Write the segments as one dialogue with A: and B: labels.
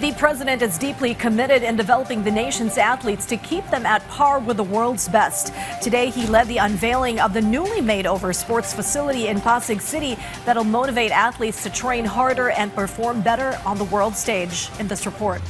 A: The president is deeply committed in developing the nation's athletes to keep them at par with the world's best. Today, he led the unveiling of the newly made-over sports facility in Pasig City that'll motivate athletes to train harder and perform better on the world stage. In this report.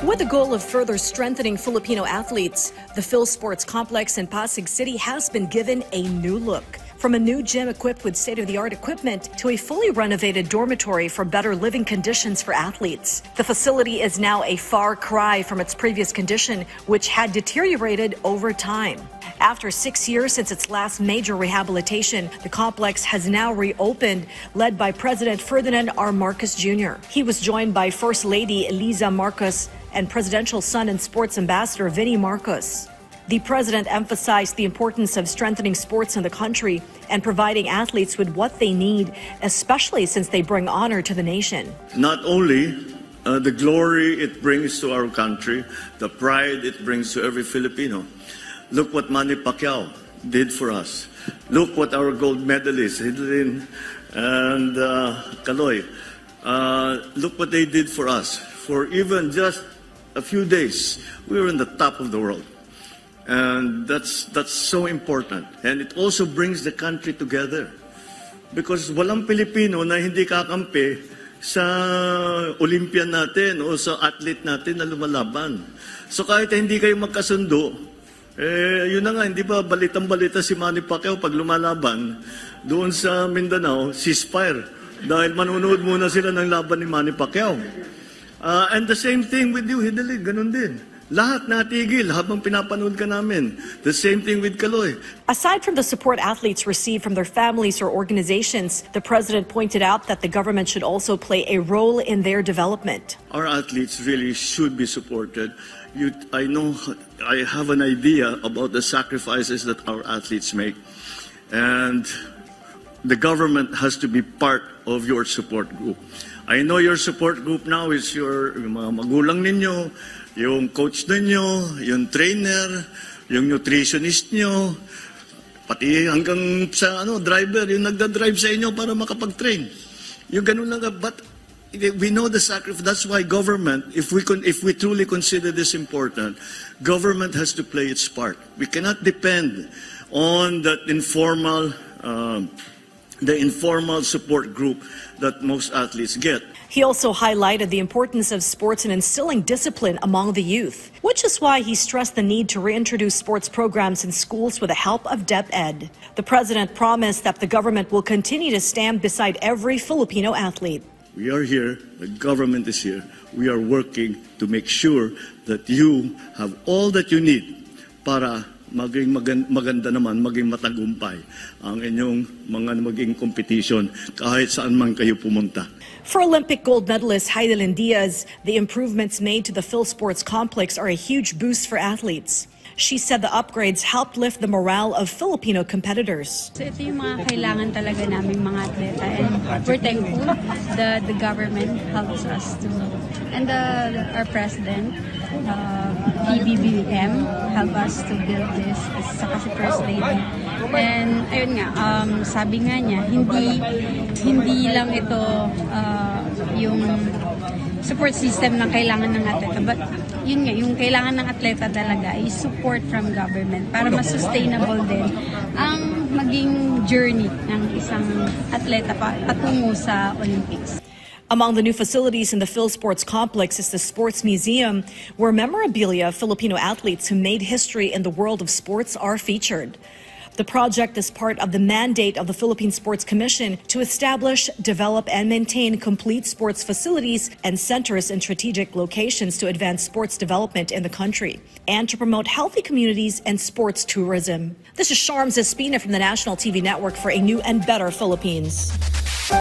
A: With the goal of further strengthening Filipino athletes, the Phil Sports Complex in Pasig City has been given a new look. From a new gym equipped with state-of-the-art equipment to a fully renovated dormitory for better living conditions for athletes. The facility is now a far cry from its previous condition, which had deteriorated over time. After 6 years since its last major rehabilitation, the complex has now reopened, led by President Ferdinand R. Marcos Jr. He was joined by First Lady Eliza Marcos and presidential son and sports ambassador Vinny Marcos. The president emphasized the importance of strengthening sports in the country and providing athletes with what they need, especially since they bring honor to the nation.
B: Not only the glory it brings to our country, the pride it brings to every Filipino. Look what Manny Pacquiao did for us. Look what our gold medalists, Hidlin and Kaloy, look what they did for us. For even just a few days, we were in the top of the world. And that's so important. And it also brings the country together. Because walang Pilipino na hindi kakampi sa Olympian natin o sa athlete natin na lumalaban. So kahit hindi kayo magkasundo, yun na nga, hindi ba balitang-balita si Manny Pacquiao pag lumalaban doon sa Mindanao, ceasefire. Dahil manunood muna sila ng laban ni Manny Pacquiao. And the same thing with you, Hideli, ganun din. Lahat natigil habang pinapanood ka namin. The same thing with Kaloy.
A: Aside from the support athletes receive from their families or organizations, the president pointed out that the government should also play a role in their development.
B: Our athletes really should be supported. I know, I have an idea about the sacrifices that our athletes make. And the government has to be part of your support group. I know your support group now is your mga magulang ninyo, yung coach ninyo, yung trainer, yung nutritionist nyo, pati hanggang sa driver, yung nagda-drive sa inyo para makapag-train. Yung ganun lang. But we know the sacrifice. That's why government, if we truly consider this important, government has to play its part. We cannot depend on that informal support group that most athletes get.
A: He also highlighted the importance of sports in instilling discipline among the youth, which is why he stressed the need to reintroduce sports programs in schools with the help of DepEd. The president promised that the government will continue to stand beside every Filipino athlete.
B: We are here, the government is here. We are working to make sure that you have all that you need para maging maganda naman, maging matagumpay ang inyong maging competition kahit saan man kayo pumunta.
A: For Olympic gold medalist Hidlin Diaz, the improvements made to the Phil Sports Complex are a huge boost for athletes. She said the upgrades helped lift the morale of Filipino competitors.
C: So ito yung mga kailangan talaga namin mga atleta, and we're thankful the government helps us to, and our president, PBBM, help us to build this, saka si First Lady. And ayun nga, sabi nga niya, hindi lang ito yung support system na kailangan ng atleta, but yun nga, yung kailangan ng atleta talaga is support from government para mas-sustainable din ang maging journey ng isang atleta patungo sa Olympics.
A: Among the new facilities in the Phil Sports Complex is the Sports Museum, where memorabilia of Filipino athletes who made history in the world of sports are featured. The project is part of the mandate of the Philippine Sports Commission to establish, develop, and maintain complete sports facilities and centers in strategic locations to advance sports development in the country and to promote healthy communities and sports tourism. This is Sharms Espina from the National TV Network for a new and better Philippines.